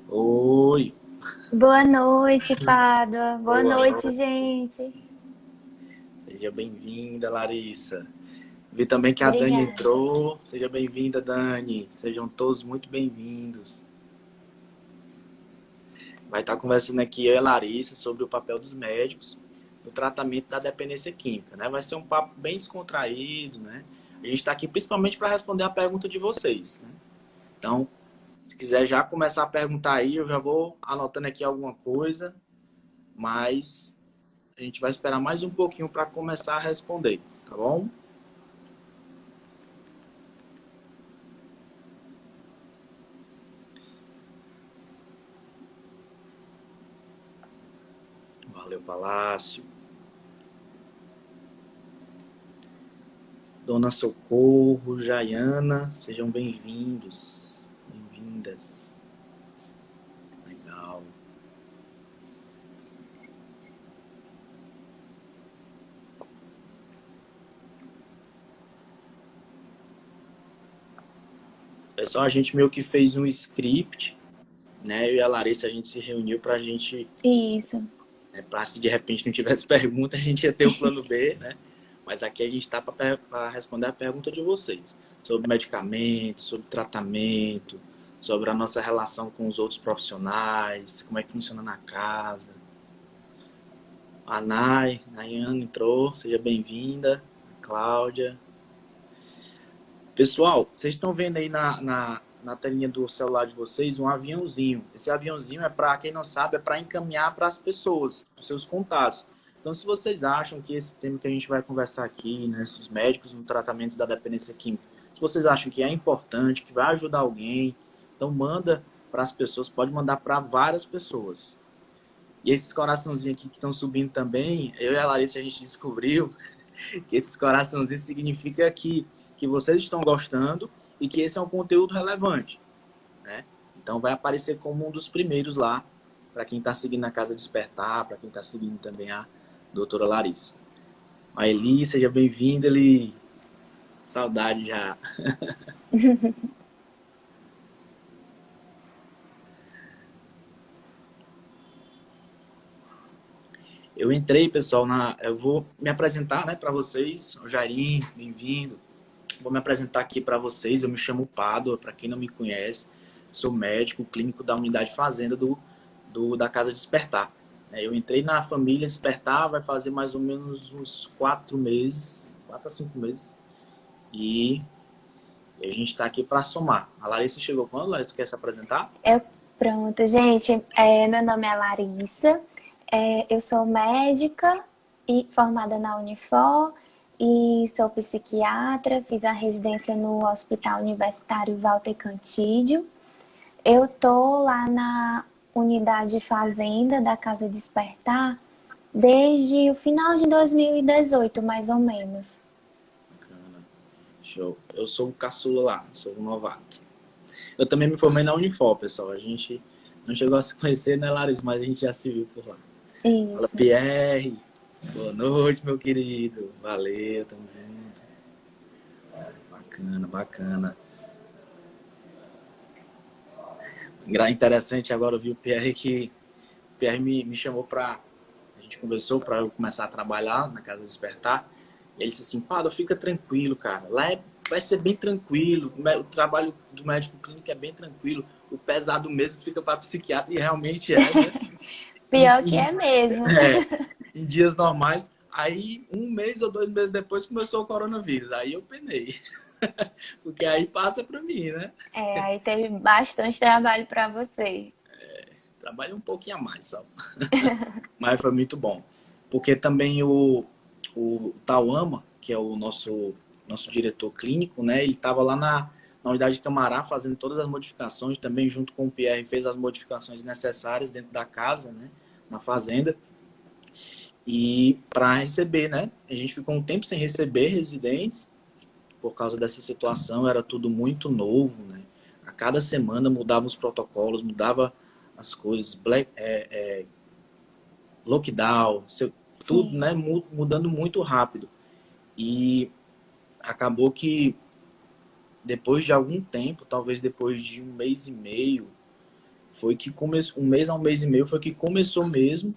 Oi, Boa noite, Pádua. Boa boa noite, noite. gente. Seja bem-vinda, Larissa. Vi também que a Dani Obrigada. entrou. Seja bem-vinda, Dani. Sejam todos muito bem-vindos. Vai estar conversando aqui eu e a Larissa sobre o papel dos médicos no tratamento da dependência química, né? Vai ser um papo bem descontraído, né? A gente está aqui principalmente para responder a pergunta de vocês, né? Então, se quiser já começar a perguntar aí, eu já vou anotando aqui alguma coisa, mas a gente vai esperar mais um pouquinho para começar a responder, tá bom? Valeu, Palácio. Dona Socorro, Jaiana, sejam bem-vindos, bem-vindas. Legal. Pessoal, a gente meio que fez um script, né? Eu e a Larissa, a gente se reuniu para a gente, Isso. né, para se de repente não tivesse pergunta, a gente ia ter o plano B, né? Mas aqui a gente está para responder a pergunta de vocês sobre medicamentos, sobre tratamento, sobre a nossa relação com os outros profissionais, como é que funciona na casa. A Nayane entrou, seja bem-vinda. Cláudia. Pessoal, vocês estão vendo aí na telinha do celular de vocês um aviãozinho. Esse aviãozinho é para, quem não sabe, é para encaminhar para as pessoas, os seus contatos. Então, se vocês acham que esse tema que a gente vai conversar aqui, né, os médicos no tratamento da dependência química, se vocês acham que é importante, que vai ajudar alguém, então manda para as pessoas, pode mandar para várias pessoas. E esses coraçãozinhos aqui que estão subindo também, eu e a Larissa a gente descobriu que esses coraçãozinhos significa que vocês estão gostando e que esse é um conteúdo relevante, né? Então vai aparecer como um dos primeiros lá, para quem está seguindo a Casa Despertar, para quem está seguindo também a doutora Larissa. A Eli, seja bem-vinda, Eli. Saudade já. Eu entrei, pessoal, eu vou me apresentar, né, para vocês. O Jairim, bem-vindo. Vou me apresentar aqui para vocês. Eu me chamo Pádua, para quem não me conhece, sou médico clínico da unidade fazenda da Casa Despertar. Eu entrei na família Despertar, vai fazer mais ou menos uns 4 meses, 4 a 5 meses, e a gente está aqui para somar. A Larissa chegou quando? Larissa quer se apresentar? Eu, pronto, gente. Meu nome é Larissa. Eu sou médica e formada na Unifor e sou psiquiatra. Fiz a residência no Hospital Universitário Walter Cantídio. Eu tô lá na unidade fazenda da Casa Despertar desde o final de 2018, mais ou menos. Bacana. Show. Eu sou o caçula lá, sou o novato. Eu também me formei na Unifor, pessoal. A gente não chegou a se conhecer, né, Larissa? Mas a gente já se viu por lá. Fala, Isso. Pierre. Boa noite, meu querido. Valeu, tamo junto. Bacana, bacana. Interessante agora ouvir o Pierre que o Pierre me chamou pra. A gente conversou pra eu começar a trabalhar na Casa Despertar. E ele disse assim: Pado, fica tranquilo, cara. Vai ser bem tranquilo. O trabalho do médico clínico é bem tranquilo. O pesado mesmo fica para psiquiatra e realmente é, né? Em, Pior que em, é mesmo. é, em dias normais. Aí, 1 mês ou 2 meses depois, começou o coronavírus. Aí eu penei. Porque aí passa pra mim, né? Aí teve bastante trabalho para você. Trabalhei um pouquinho a mais só. Mas foi muito bom. Porque também o Tauama, que é o nosso diretor clínico, né? Ele estava lá na unidade de Camará fazendo todas as modificações, também junto com o Pierre fez as modificações necessárias dentro da casa, né? Na fazenda. E para receber, né? A gente ficou um tempo sem receber residentes por causa dessa situação, era tudo muito novo, né? A cada semana mudava os protocolos, mudava as coisas, lockdown, tudo, Sim. né? Mudando muito rápido. E acabou que depois de algum tempo, talvez depois de 1 mês e meio, foi que começou, um mês e meio foi que começou mesmo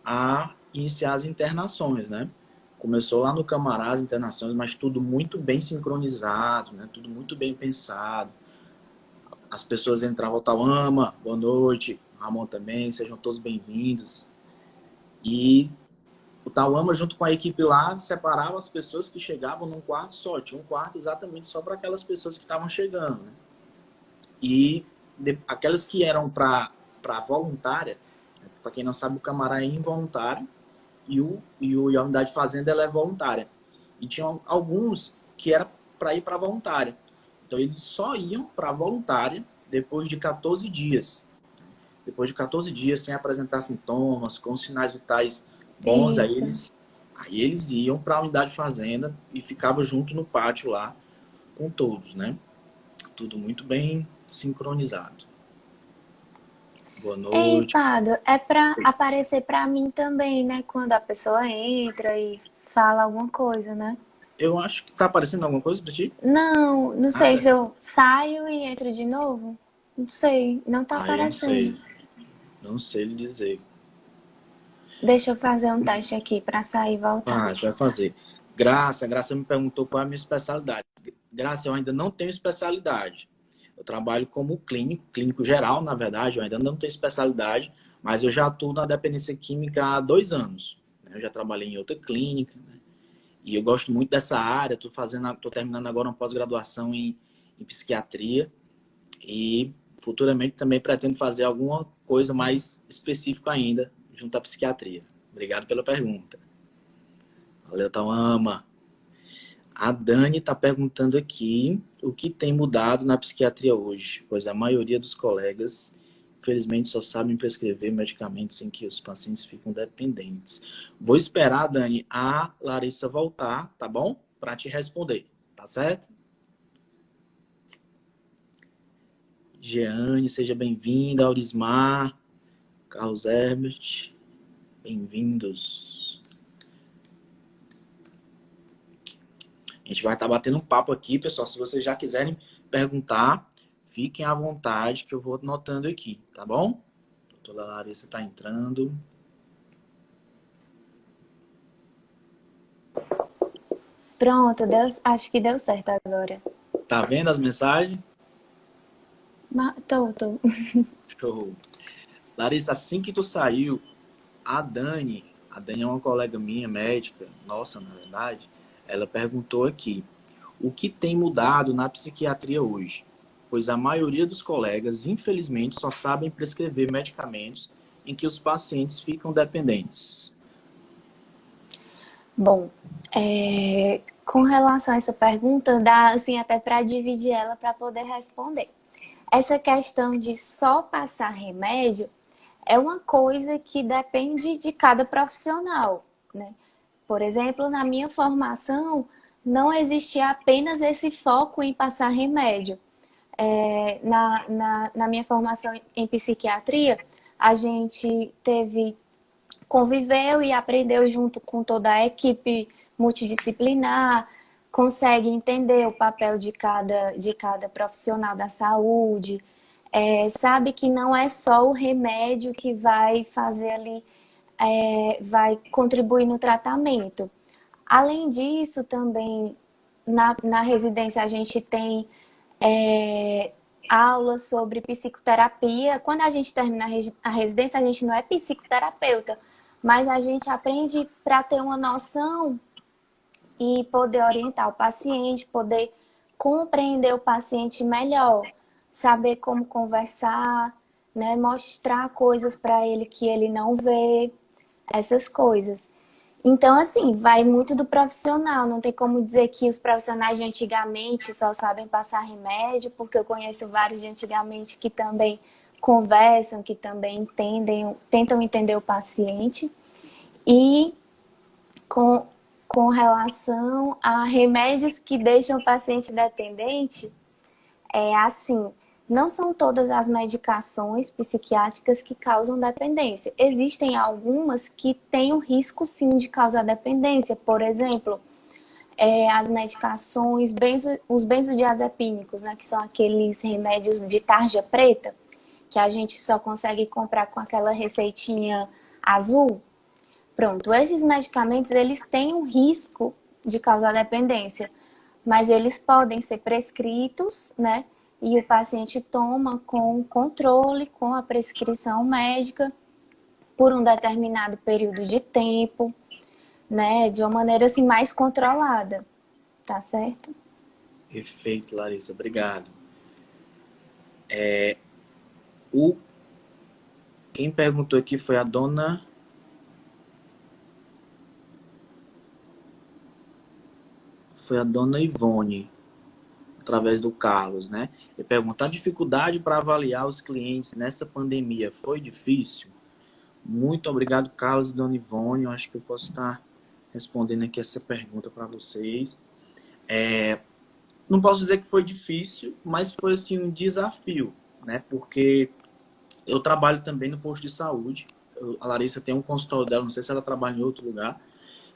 a iniciar as internações, né? Começou lá no Camará as internações, mas tudo muito bem sincronizado, né? Tudo muito bem pensado. As pessoas entravam, Tauama, boa noite, Ramon também, sejam todos bem-vindos. E o Tauama, junto com a equipe lá, separava as pessoas que chegavam num quarto só. Tinha um quarto exatamente só para aquelas pessoas que estavam chegando, né? E aquelas que eram para voluntária, para quem não sabe, o Camará é involuntário e a unidade de fazenda ela é voluntária. E tinham alguns que era para ir para voluntária. Então eles só iam para voluntária depois de 14 dias. Depois de 14 dias sem apresentar sintomas, com sinais vitais bons, Isso. aí eles iam para a unidade de fazenda e ficavam junto no pátio lá com todos, né? Tudo muito bem sincronizado. Boa Ei, noite. Pado, é para aparecer para mim também, né? Quando a pessoa entra e fala alguma coisa, né? Eu acho que tá aparecendo alguma coisa para ti? Não, não sei Nada? se eu saio e entro de novo. Não sei, não tá Ah, eu não aparecendo. sei. Não sei lhe dizer. Deixa eu fazer um teste aqui para sair e voltar. Ah, vai fazer. Graça me perguntou qual é a minha especialidade. Graça, eu ainda não tenho especialidade. Eu trabalho como clínico geral, na verdade, eu ainda não tenho especialidade, mas eu já atuo na dependência química há 2 anos. Eu já trabalhei em outra clínica, né? E eu gosto muito dessa área, tô terminando agora uma pós-graduação em psiquiatria e futuramente também pretendo fazer alguma coisa mais específica ainda junto à psiquiatria. Obrigado pela pergunta. Valeu, Tauama. A Dani está perguntando aqui o que tem mudado na psiquiatria hoje, pois a maioria dos colegas, infelizmente, só sabem prescrever medicamentos em que os pacientes ficam dependentes. Vou esperar, Dani, a Larissa voltar, tá bom? Para te responder, tá certo? Jeane, seja bem-vinda. Aurismar, Carlos Herbert, bem-vindos. A gente vai estar batendo um papo aqui, pessoal. Se vocês já quiserem perguntar, fiquem à vontade que eu vou anotando aqui, tá bom? A doutora Larissa está entrando. Pronto, acho que deu certo agora. Tá vendo as mensagens? Tô. Show. Larissa, assim que tu saiu, a Dani é uma colega minha, médica, nossa, na verdade, ela perguntou aqui, o que tem mudado na psiquiatria hoje? Pois a maioria dos colegas, infelizmente, só sabem prescrever medicamentos em que os pacientes ficam dependentes. Bom, com relação a essa pergunta, dá assim até para dividir ela para poder responder. Essa questão de só passar remédio é uma coisa que depende de cada profissional, né? Por exemplo, na minha formação, não existia apenas esse foco em passar remédio. Na minha formação em psiquiatria, a gente conviveu e aprendeu junto com toda a equipe multidisciplinar, consegue entender o papel de cada profissional da saúde, sabe que não é só o remédio que vai fazer ali, vai contribuir no tratamento. Além disso, também na residência a gente tem aulas sobre psicoterapia. Quando a gente termina a residência, a gente não é psicoterapeuta, mas a gente aprende para ter uma noção e poder orientar o paciente, poder compreender o paciente melhor, saber como conversar, né, mostrar coisas para ele que ele não vê, essas coisas. Então, assim, vai muito do profissional. Não tem como dizer que os profissionais de antigamente só sabem passar remédio, porque eu conheço vários de antigamente que também conversam, que também tentam entender o paciente. E com, com relação a remédios que deixam o paciente dependente, é assim, não são todas as medicações psiquiátricas que causam dependência. Existem algumas que têm o risco sim de causar dependência. Por exemplo, as medicações, os benzodiazepínicos, né, que são aqueles remédios de tarja preta, que a gente só consegue comprar com aquela receitinha azul. Pronto, esses medicamentos, eles têm um risco de causar dependência, mas eles podem ser prescritos, né? E o paciente toma com controle, com a prescrição médica, por um determinado período de tempo, né? De uma maneira assim mais controlada, tá certo? Perfeito, Larissa, obrigado. O... Quem perguntou aqui foi a dona... Foi a dona Ivone, através do Carlos, né? Ele pergunta, a dificuldade para avaliar os clientes nessa pandemia foi difícil? Muito obrigado, Carlos e dona Ivone. Eu acho que eu posso estar respondendo aqui essa pergunta para vocês. Não posso dizer que foi difícil, mas foi assim um desafio, né? Porque eu trabalho também no posto de saúde. A Larissa tem um consultório dela, não sei se ela trabalha em outro lugar.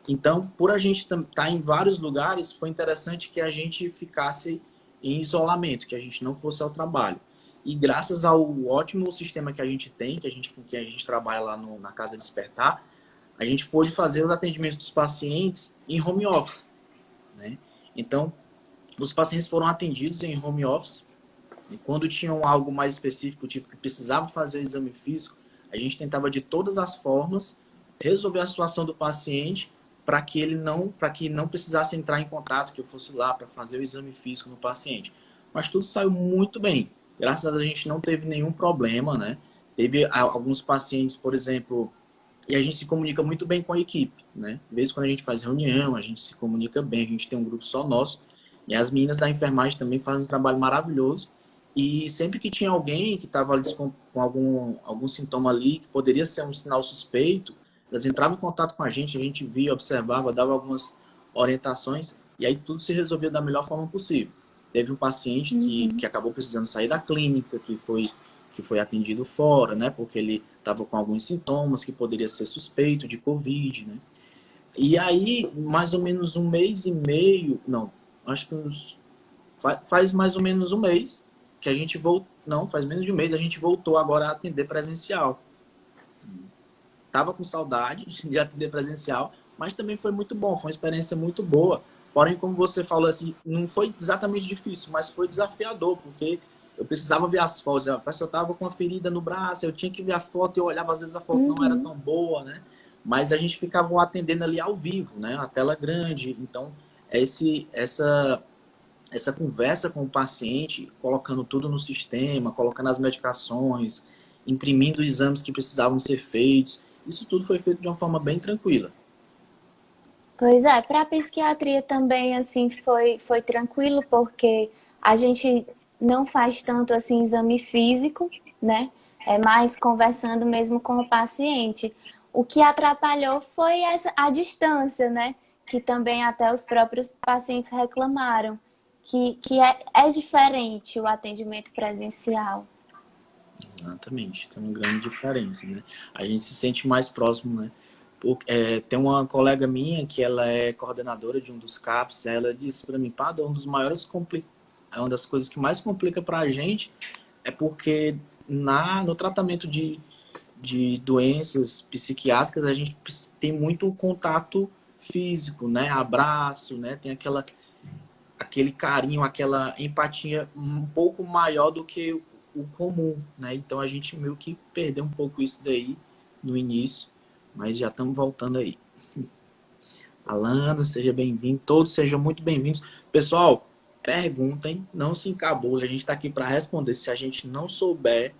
Então, por a gente estar em vários lugares, foi interessante que a gente ficasse em isolamento, que a gente não fosse ao trabalho. E graças ao ótimo sistema que a gente tem, com que a gente trabalha lá na Casa Despertar, a gente pôde fazer os atendimentos dos pacientes em home office, né? Então, os pacientes foram atendidos em home office. E quando tinham algo mais específico, tipo que precisava fazer o exame físico, a gente tentava de todas as formas resolver a situação do paciente para que não precisasse entrar em contato, que eu fosse lá para fazer o exame físico no paciente. Mas tudo saiu muito bem. Graças a Deus a gente não teve nenhum problema, né? Teve alguns pacientes, por exemplo, e a gente se comunica muito bem com a equipe, né? Às vezes quando a gente faz reunião, a gente se comunica bem, a gente tem um grupo só nosso. E as meninas da enfermagem também fazem um trabalho maravilhoso. E sempre que tinha alguém que estava com algum sintoma ali, que poderia ser um sinal suspeito, elas entravam em contato com a gente via, observava, dava algumas orientações, e aí tudo se resolvia da melhor forma possível. Teve um paciente que acabou precisando sair da clínica, que foi atendido fora, né, porque ele estava com alguns sintomas que poderia ser suspeito de Covid, né. E aí, mais ou menos um mês e meio, não, acho que faz mais ou menos um mês que a gente voltou, não, faz menos de um mês, a gente voltou agora a atender presencial. Tava com saudade de atender presencial, mas também foi muito bom, foi uma experiência muito boa. Porém, como você falou assim, não foi exatamente difícil, mas foi desafiador, porque eu precisava ver as fotos. A pessoa estava com uma ferida no braço, eu tinha que ver a foto e eu olhava, às vezes a foto não era tão boa, né? Mas a gente ficava atendendo ali ao vivo, né? A tela grande. Então, essa conversa com o paciente, colocando tudo no sistema, colocando as medicações, imprimindo exames que precisavam ser feitos. Isso tudo foi feito de uma forma bem tranquila. Pois é, para a psiquiatria também assim foi tranquilo porque a gente não faz tanto assim exame físico, né? É mais conversando mesmo com o paciente. O que atrapalhou foi a distância, né? Que também até os próprios pacientes reclamaram que é diferente o atendimento presencial. Exatamente, tem uma grande diferença, né? A gente se sente mais próximo, né? Tem uma colega minha que ela é coordenadora de um dos CAPs, ela disse para mim, Pada, é uma das coisas que mais complica para a gente é porque no tratamento de doenças psiquiátricas a gente tem muito contato físico, né? Abraço, né? Tem aquele carinho, aquela empatia um pouco maior do que o comum, né? Então a gente meio que perdeu um pouco isso daí no início, mas já estamos voltando aí. Alana, seja bem-vindo, todos sejam muito bem-vindos. Pessoal, perguntem, não se encabule, a gente está aqui para responder. Se a gente não souber,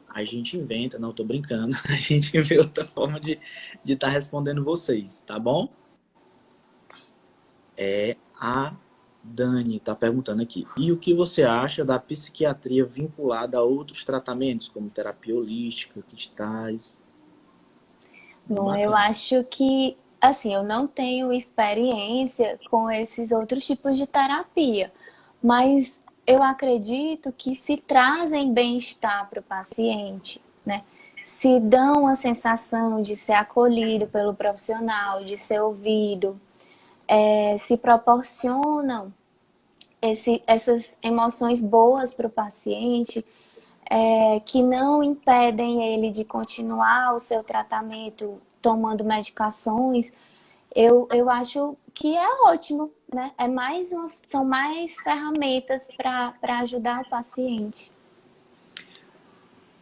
a gente inventa, não estou brincando, a gente vê outra forma de estar respondendo vocês, tá bom? A Dani está perguntando aqui. E o que você acha da psiquiatria vinculada a outros tratamentos, como terapia holística, cristais? Bom, eu Bacana. acho que, assim, eu não tenho experiência com esses outros tipos de terapia, mas eu acredito que se trazem bem-estar para o paciente, né? Se dão a sensação de ser acolhido pelo profissional, de ser ouvido, se proporcionam essas emoções boas para o paciente, que não impedem ele de continuar o seu tratamento tomando medicações, eu acho que é ótimo, né? São mais ferramentas para ajudar o paciente.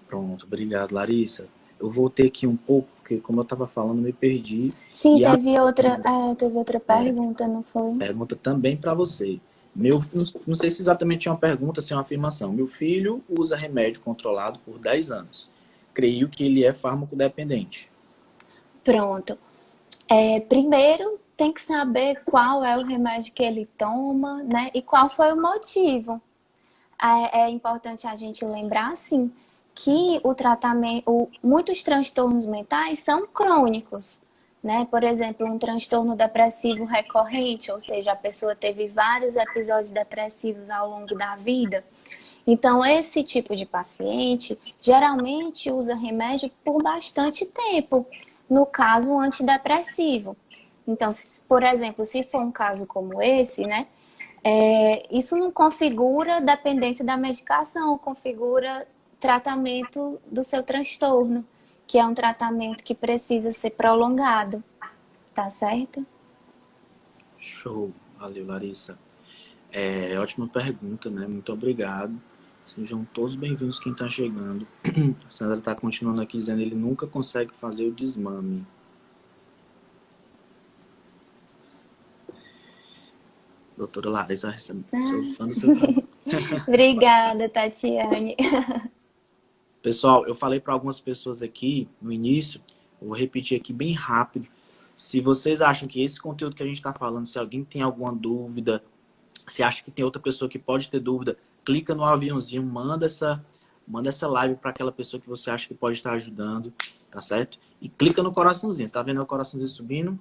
Pronto, obrigado, Larissa. Eu voltei aqui um pouco, porque como eu estava falando, me perdi. Sim, E a teve outra pergunta, não foi? pergunta também para você. Não sei se exatamente é uma pergunta, se é uma afirmação. Meu filho usa remédio controlado por 10 anos. Creio que ele é farmacodependente. Pronto. Primeiro, tem que saber qual é o remédio que ele toma, né? E qual foi o motivo. É importante a gente lembrar, assim, que muitos transtornos mentais são crônicos, né? Por exemplo, um transtorno depressivo recorrente, ou seja, a pessoa teve vários episódios depressivos ao longo da vida. Então, esse tipo de paciente geralmente usa remédio por bastante tempo, no caso, um antidepressivo. Então, por exemplo, se for um caso como esse, né? Isso não configura dependência da medicação, configura tratamento do seu transtorno, que é um tratamento que precisa ser prolongado, tá certo? Show. Valeu, Larissa. Ótima pergunta, né? Muito obrigado. Sejam todos bem-vindos quem está chegando. A Sandra está continuando aqui dizendo que ele nunca consegue fazer o desmame. Doutora Larissa, sou fã do seu trabalho. Obrigada, Tatiane. Pessoal, eu falei para algumas pessoas aqui no início, vou repetir aqui bem rápido. Se vocês acham que esse conteúdo que a gente está falando, se alguém tem alguma dúvida, se acha que tem outra pessoa que pode ter dúvida, clica no aviãozinho, manda essa live para aquela pessoa que você acha que pode estar ajudando, tá certo? E clica no coraçãozinho, você tá vendo o coraçãozinho subindo?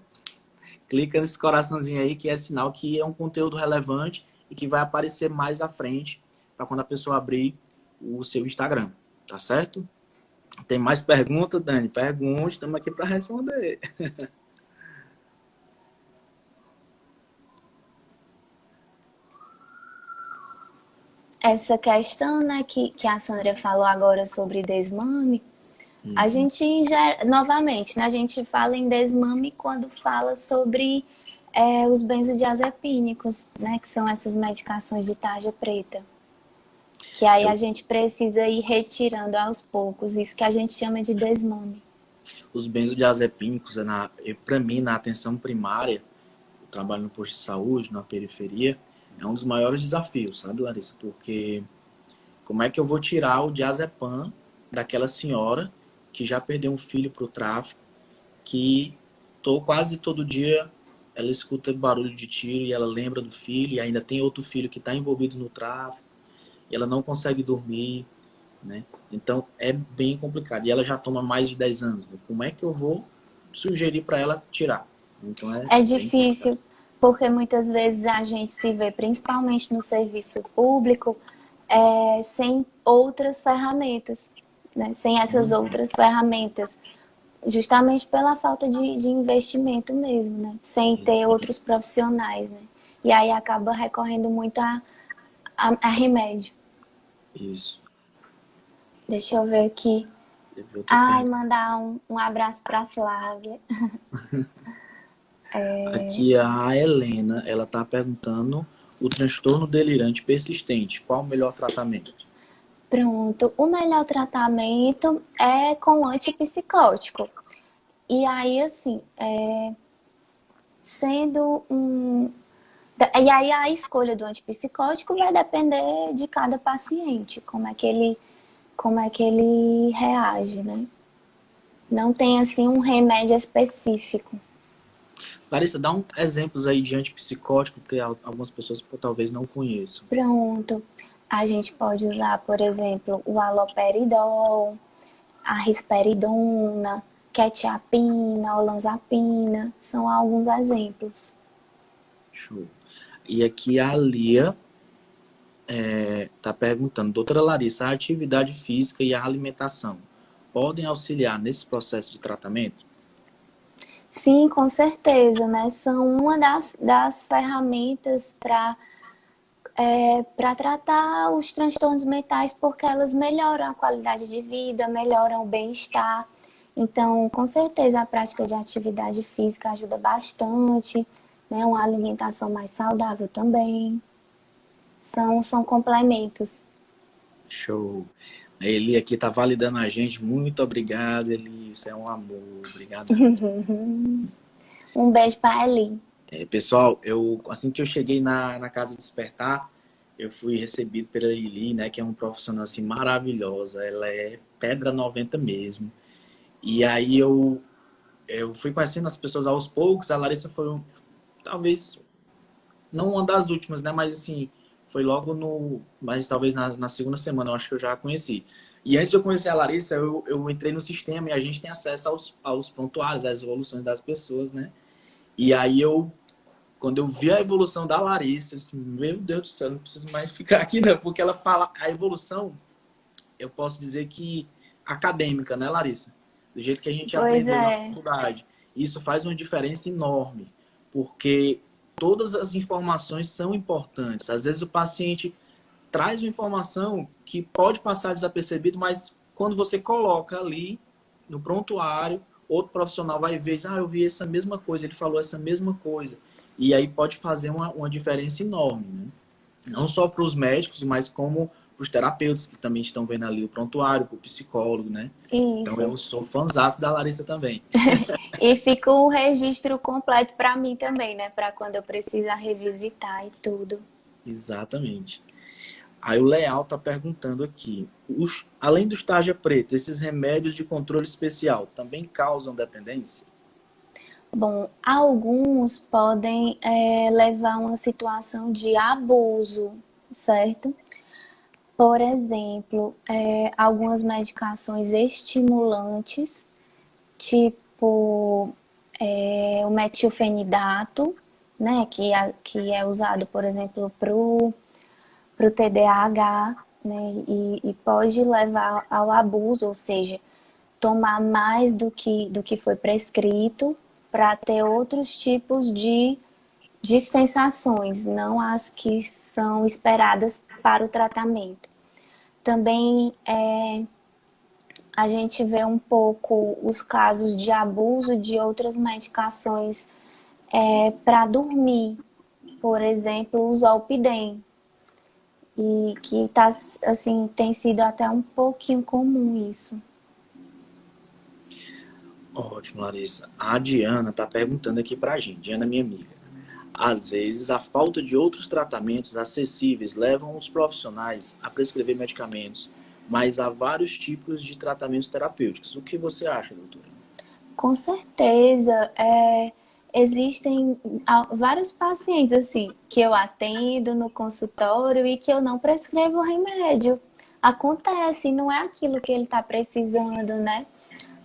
Clica nesse coraçãozinho aí, que é sinal que é um conteúdo relevante e que vai aparecer mais à frente para quando a pessoa abrir o seu Instagram, tá certo? Tem mais perguntas, Dani? Pergunte, estamos aqui para responder. Essa questão, né, que a Sandra falou agora sobre desmame, a gente, novamente, né, a gente fala em desmame quando fala sobre os benzodiazepínicos, né, que são essas medicações de tarja preta. Que aí a gente precisa ir retirando aos poucos, isso que a gente chama de desmame. Os benzodiazepínicos, para mim, na atenção primária, eu trabalho no posto de saúde, na periferia, é um dos maiores desafios, sabe, Larissa? Porque como é que eu vou tirar o diazepam daquela senhora que já perdeu um filho para o tráfico, que quase todo dia ela escuta barulho de tiro e ela lembra do filho, e ainda tem outro filho que está envolvido no tráfico, e ela não consegue dormir, né? Então é bem complicado. E ela já toma mais de 10 anos. Né? Como é que eu vou sugerir para ela tirar? Então é difícil, porque muitas vezes a gente se vê, principalmente no serviço público, sem outras ferramentas, né? Sem essas outras ferramentas, justamente pela falta de investimento mesmo, né? Sem ter outros profissionais, né? E aí acaba recorrendo muito a remédio. Isso. Deixa eu ver aqui. Mandar um abraço para Flávia. Aqui a Helena, ela tá perguntando o transtorno delirante persistente. Qual o melhor tratamento? Pronto. O melhor tratamento é com antipsicótico. E aí, assim, sendo um... E aí a escolha do antipsicótico vai depender de cada paciente, como é que ele reage, né? Não tem, assim, um remédio específico. Larissa, dá exemplos aí de antipsicótico que algumas pessoas talvez não conheçam. Pronto. A gente pode usar, por exemplo, o haloperidol, a risperidona, quetiapina, olanzapina. São alguns exemplos. Show. E aqui a Lia tá perguntando, doutora Larissa, a atividade física e a alimentação podem auxiliar nesse processo de tratamento? Sim, com certeza, né? São uma das ferramentas para para tratar os transtornos mentais, porque elas melhoram a qualidade de vida, melhoram o bem-estar. Então, com certeza, a prática de atividade física ajuda bastante, né? Uma alimentação mais saudável também. São complementos. Show. A Eli aqui tá validando a gente. Muito obrigado, Eli. Isso é um amor. Obrigado. Um beijo para a Eli. Pessoal, assim que eu cheguei na Casa Despertar, eu fui recebido pela Eli, né, que é um profissional assim maravilhosa. Ela é pedra 90 mesmo. E aí eu fui conhecendo as pessoas aos poucos. A Larissa foi talvez não uma das últimas, né, mas assim, foi logo no, mas talvez na segunda semana eu acho que eu já a conheci. E antes de eu conhecer a Larissa, eu entrei no sistema e a gente tem acesso aos prontuários, às evoluções das pessoas, né? E aí quando eu vi a evolução da Larissa, eu disse, meu Deus do céu, não preciso mais ficar aqui não, porque ela fala a evolução, eu posso dizer que acadêmica, né, Larissa? Do jeito que a gente Pois aprendeu na é. faculdade. Isso faz uma diferença enorme, porque todas as informações são importantes. Às vezes o paciente traz uma informação que pode passar desapercebido, mas quando você coloca ali no prontuário, outro profissional vai ver, eu vi essa mesma coisa, ele falou essa mesma coisa. E aí pode fazer uma diferença enorme, né? Não só para os médicos, mas como para os terapeutas que também estão vendo ali o prontuário, para o psicólogo, né? Então Isso. eu sou fãzaço da Larissa também. E fica o registro completo para mim também, né? Para quando eu precisar revisitar e tudo. Exatamente. Aí o Leal tá perguntando aqui, além do tarja preta, esses remédios de controle especial também causam dependência? Bom, alguns podem levar a uma situação de abuso, certo? Por exemplo, algumas medicações estimulantes, tipo o metilfenidato, né, que é usado, por exemplo, para o TDAH, né, e pode levar ao abuso, ou seja, tomar mais do que foi prescrito para ter outros tipos de sensações, não as que são esperadas para o tratamento. Também a gente vê um pouco os casos de abuso de outras medicações para dormir, por exemplo, o Zolpidem, e que tá, assim, tem sido até um pouquinho comum isso. Ótimo, Larissa. A Diana tá perguntando aqui pra gente, Diana, minha amiga. Às vezes, a falta de outros tratamentos acessíveis levam os profissionais a prescrever medicamentos, mas há vários tipos de tratamentos terapêuticos. O que você acha, doutora? Com certeza, existem vários pacientes assim que eu atendo no consultório e que eu não prescrevo remédio. Acontece, não é aquilo que ele está precisando, né?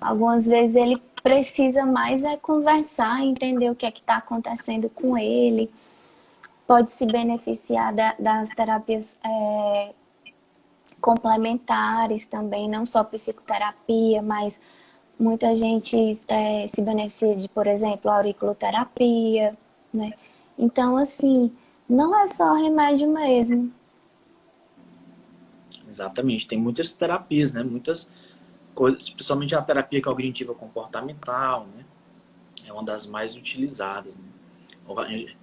Algumas vezes ele precisa mais conversar, entender o que é que está acontecendo com ele. Pode se beneficiar das terapias complementares também, não só psicoterapia, mas muita gente se beneficia de, por exemplo, auriculoterapia, né? Então, assim, não é só remédio mesmo. Exatamente, tem muitas terapias, né? Muitas coisas, principalmente a terapia cognitiva comportamental, né? É uma das mais utilizadas, né?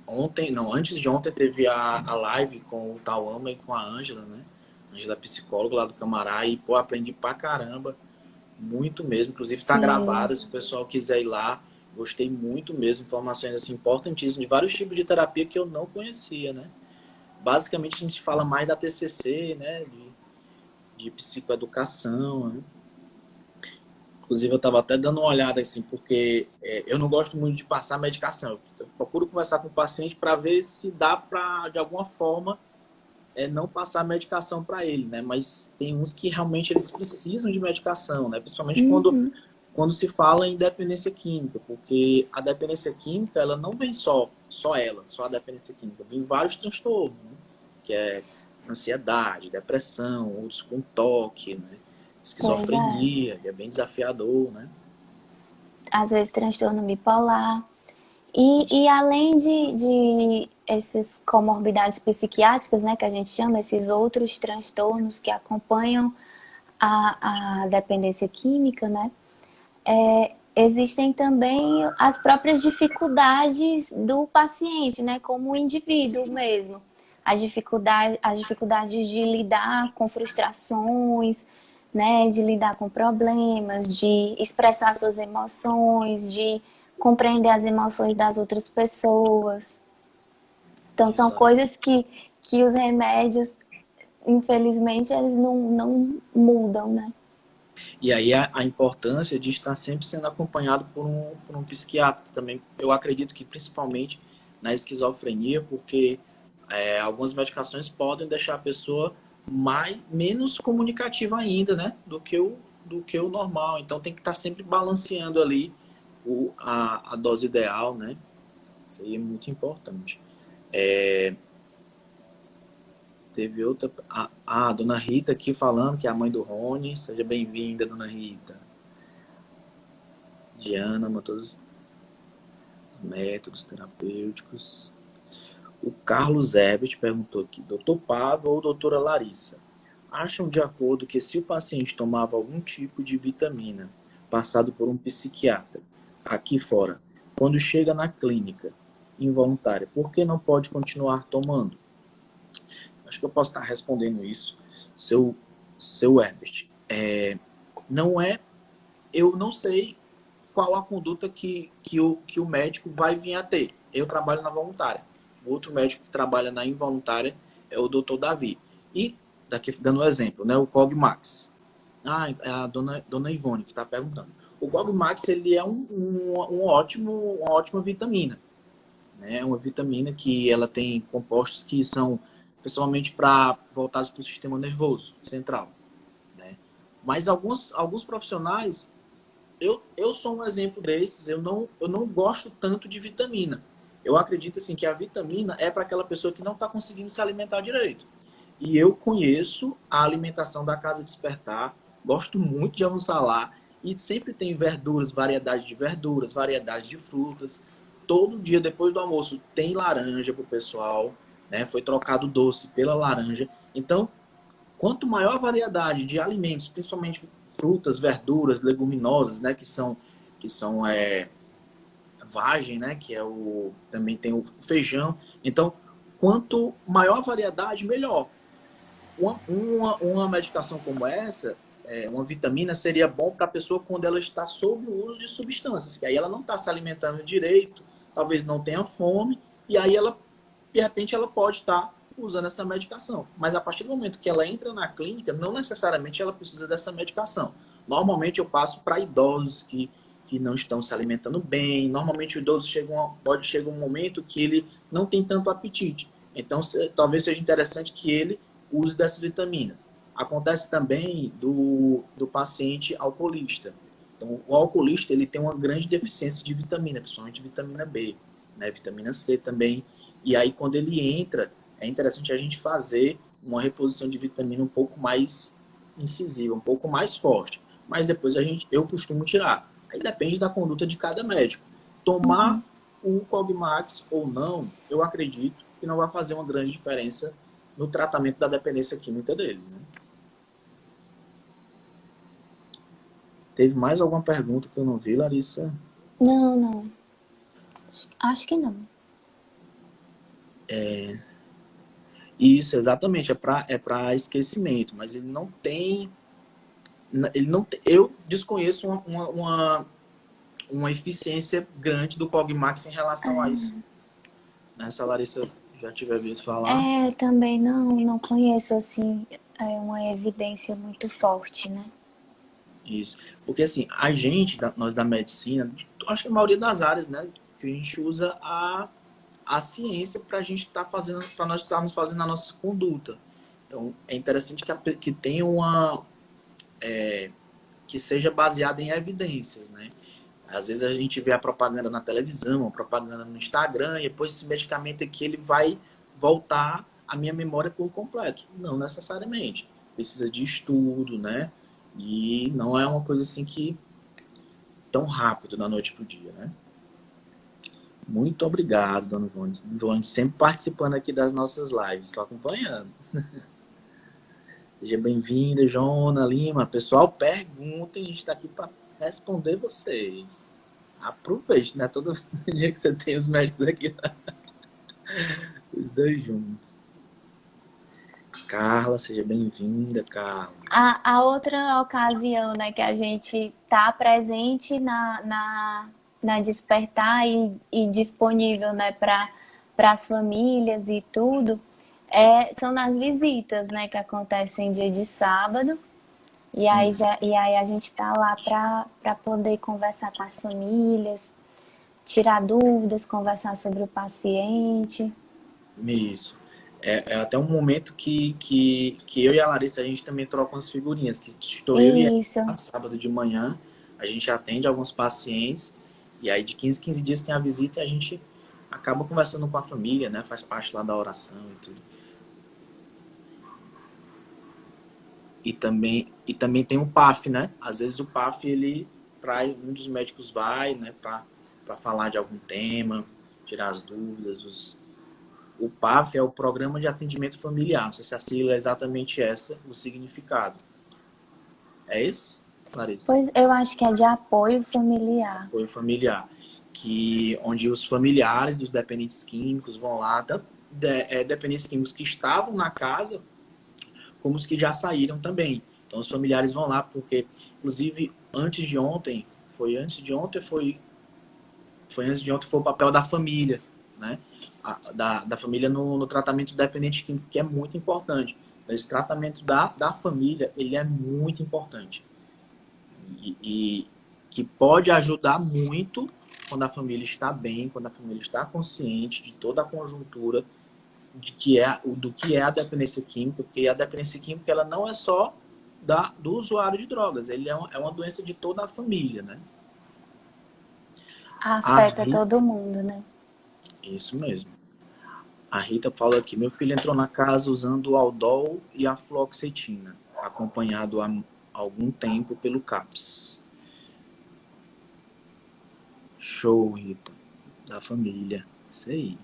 Ontem, não, antes de ontem teve a live com o Tauama e com a Ângela, né? Ângela é psicóloga lá do Camará e, pô, aprendi pra caramba, muito mesmo. Inclusive tá Sim, gravado, se o pessoal quiser ir lá, gostei muito mesmo, informações assim importantíssimas de vários tipos de terapia que eu não conhecia, né? Basicamente a gente fala mais da TCC, né? De psicoeducação, né? Inclusive, eu estava até dando uma olhada assim, porque eu não gosto muito de passar medicação. Eu procuro conversar com o paciente para ver se dá para, de alguma forma, não passar medicação para ele, né? Mas tem uns que realmente eles precisam de medicação, né? Principalmente uhum, quando se fala em dependência química, porque a dependência química, ela não vem só a dependência química, vem vários transtornos, né? Que é ansiedade, depressão, outros com toque, né? pois é. Esquizofrenia, que é bem desafiador, né? Às vezes transtorno bipolar. E além de essas comorbidades psiquiátricas, né, que a gente chama, esses outros transtornos que acompanham a dependência química, né, existem também as próprias dificuldades do paciente, né, como indivíduo mesmo. As dificuldades de lidar com frustrações, né, de lidar com problemas, de expressar suas emoções, de compreender as emoções das outras pessoas. Então, são Exato. coisas que os remédios, infelizmente, eles não mudam, né? E aí a importância de estar sempre sendo acompanhado por um psiquiatra também. Eu acredito que principalmente na esquizofrenia, porque algumas medicações podem deixar a pessoa menos comunicativa ainda, né? Do que o normal. Então tem que estar sempre balanceando ali a dose ideal, né? Isso aí é muito importante. Teve outra. A dona Rita aqui falando, que é a mãe do Rony. Seja bem-vinda, dona Rita. Diana, todos os métodos terapêuticos. O Carlos Herbert perguntou aqui: doutor Pablo ou doutora Larissa, acham de acordo que se o paciente tomava algum tipo de vitamina passado por um psiquiatra aqui fora, quando chega na clínica involuntária, por que não pode continuar tomando? Acho que eu posso estar respondendo isso, seu Herbert. Não é, eu não sei qual a conduta que o médico vai vir a ter. Eu trabalho na voluntária. O outro médico que trabalha na involuntária é o doutor Davi. E, daqui dando um exemplo, né, o Cogmax. É a dona Ivone que está perguntando. O Cogmax, ele é uma ótima vitamina. Né? Uma vitamina que ela tem compostos que são pessoalmente voltados para o sistema nervoso central. Né? Mas alguns profissionais, eu sou um exemplo desses, eu não gosto tanto de vitamina. Eu acredito assim, que a vitamina é para aquela pessoa que não está conseguindo se alimentar direito. E eu conheço a alimentação da Casa Despertar, gosto muito de almoçar lá, e sempre tem verduras, variedades de frutas. Todo dia depois do almoço tem laranja para o pessoal, né? Foi trocado doce pela laranja. Então, quanto maior a variedade de alimentos, principalmente frutas, verduras, leguminosas, né, que são vagem, né, que é também tem o feijão. Então, quanto maior a variedade, melhor. Uma medicação como essa, uma vitamina, seria bom para a pessoa quando ela está sob o uso de substâncias, que aí ela não está se alimentando direito, talvez não tenha fome, e aí ela, de repente, ela pode estar usando essa medicação. Mas a partir do momento que ela entra na clínica, não necessariamente ela precisa dessa medicação. Normalmente eu passo para idosos que não estão se alimentando bem. Normalmente o idoso pode chegar um momento que ele não tem tanto apetite. Então, talvez seja interessante que ele use dessas vitaminas. Acontece também do paciente alcoolista. Então, o alcoolista ele tem uma grande deficiência de vitamina, principalmente vitamina B, né? Vitamina C também. E aí, quando ele entra, é interessante a gente fazer uma reposição de vitamina um pouco mais incisiva, um pouco mais forte. Mas depois eu costumo tirar. Aí depende da conduta de cada médico. Tomar o Cogmax ou não, eu acredito que não vai fazer uma grande diferença no tratamento da dependência química dele. Né? Teve mais alguma pergunta que eu não vi, Larissa? Não. Acho que não. Isso, exatamente. É para esquecimento, mas ele não tem. Eu desconheço uma eficiência grande do Cogmax em relação a isso. Nessa Larissa já tiver visto falar. Também não conheço, assim, uma evidência muito forte, né? Isso. Porque assim, nós da medicina, acho que a maioria das áreas, né, que a gente usa a ciência para a gente estar fazendo, para nós estarmos fazendo a nossa conduta. Então, é interessante que tenha que seja baseada em evidências, né? Às vezes a gente vê a propaganda na televisão, a propaganda no Instagram, e depois esse medicamento aqui ele vai voltar à minha memória por completo. Não necessariamente. Precisa de estudo, né? E não é uma coisa assim que tão rápido da noite pro dia, né? Muito obrigado, dona Ivone. Ivone sempre participando aqui das nossas lives. Estou acompanhando. Seja bem-vinda, Jona Lima. Pessoal, perguntem, a gente está aqui para responder vocês. Aproveite, né? Todo dia que você tem os médicos aqui, os dois juntos. Carla, seja bem-vinda, Carla. A outra ocasião, né, que a gente tá presente na Despertar e disponível, né, para as famílias e tudo, são nas visitas, né, que acontecem dia de sábado. E aí a gente tá lá para poder conversar com as famílias, tirar dúvidas, conversar sobre o paciente. Isso. É até um momento que eu e a Larissa, a gente também troca umas figurinhas. Que estou eu e Isso. ela, sábado de manhã, a gente atende alguns pacientes, e aí de 15 em 15 dias tem a visita e a gente acaba conversando com a família, né? Faz parte lá da oração e tudo. E também tem o PAF, né? Às vezes o PAF, ele traz, um dos médicos vai, né, para falar de algum tema, tirar as dúvidas. O PAF é o Programa de Atendimento Familiar. Não sei se a sigla é exatamente essa, o significado. É esse, Larissa? Pois eu acho que é de apoio familiar. Apoio familiar. Onde os familiares dos dependentes químicos vão lá, tanto dependentes químicos que estavam na casa, como os que já saíram também. Então os familiares vão lá, porque, inclusive, antes de ontem, foi antes de ontem foi o papel da família, né? Da família no tratamento do dependente químico, que é muito importante. Esse tratamento da família, ele é muito importante. E que pode ajudar muito quando a família está bem, quando a família está consciente de toda a conjuntura do que é a dependência química, porque a dependência química ela não é só do usuário de drogas, ele é uma doença de toda a família, né? Afeta todo mundo, né? Isso mesmo. A Rita fala aqui, meu filho entrou na casa usando o Aldol e a fluoxetina, acompanhado há algum tempo pelo CAPS. Show, Rita. Da família. Isso aí.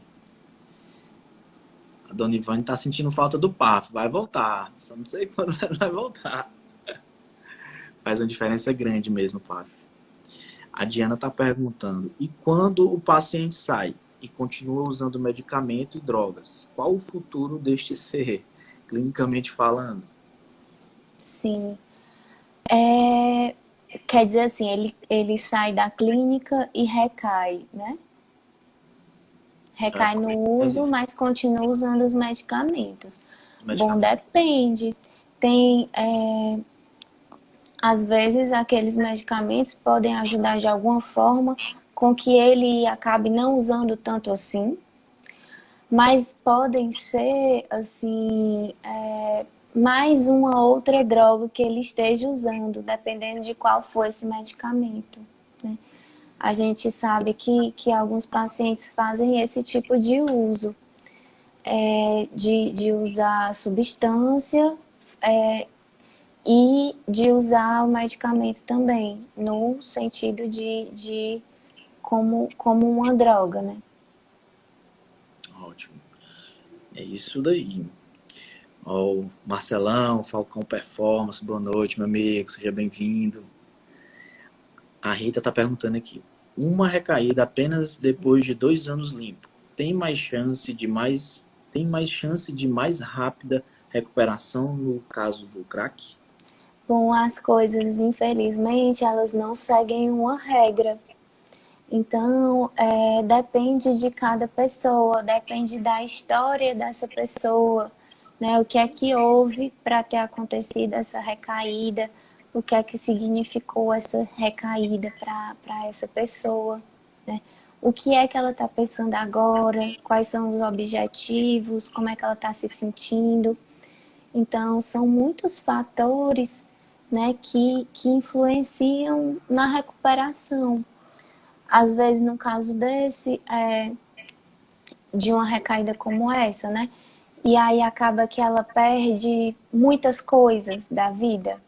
A dona Ivane tá sentindo falta do PAF. Vai voltar. Só não sei quando vai voltar. Faz uma diferença grande mesmo, PAF. A Diana tá perguntando, e quando o paciente sai e continua usando medicamento e drogas, qual o futuro deste ser, clinicamente falando? Sim. Quer dizer assim, ele sai da clínica e recai, né? Recai no uso, mas continua usando os medicamentos. Bom, depende. Tem, às vezes, aqueles medicamentos podem ajudar de alguma forma com que ele acabe não usando tanto assim, mas podem ser, assim, mais uma outra droga que ele esteja usando, dependendo de qual for esse medicamento, né? A gente sabe que alguns pacientes fazem esse tipo de uso, de usar substância e de usar o medicamento também, no sentido de como uma droga, né? Ótimo. É isso daí. Ó, o Marcelão, Falcão Performance, boa noite, meu amigo, seja bem-vindo. A Rita tá perguntando aqui, uma recaída apenas depois de 2 anos limpo, tem mais chance de mais rápida recuperação no caso do crack? Bom, as coisas, infelizmente, elas não seguem uma regra. Então, depende de cada pessoa, depende da história dessa pessoa, né? O que é que houve para ter acontecido essa recaída, o que é que significou essa recaída para essa pessoa, né? O que é que ela está pensando agora, quais são os objetivos, como é que ela está se sentindo. Então, são muitos fatores, né, que influenciam na recuperação. Às vezes, no caso de uma recaída como essa, né? E aí acaba que ela perde muitas coisas da vida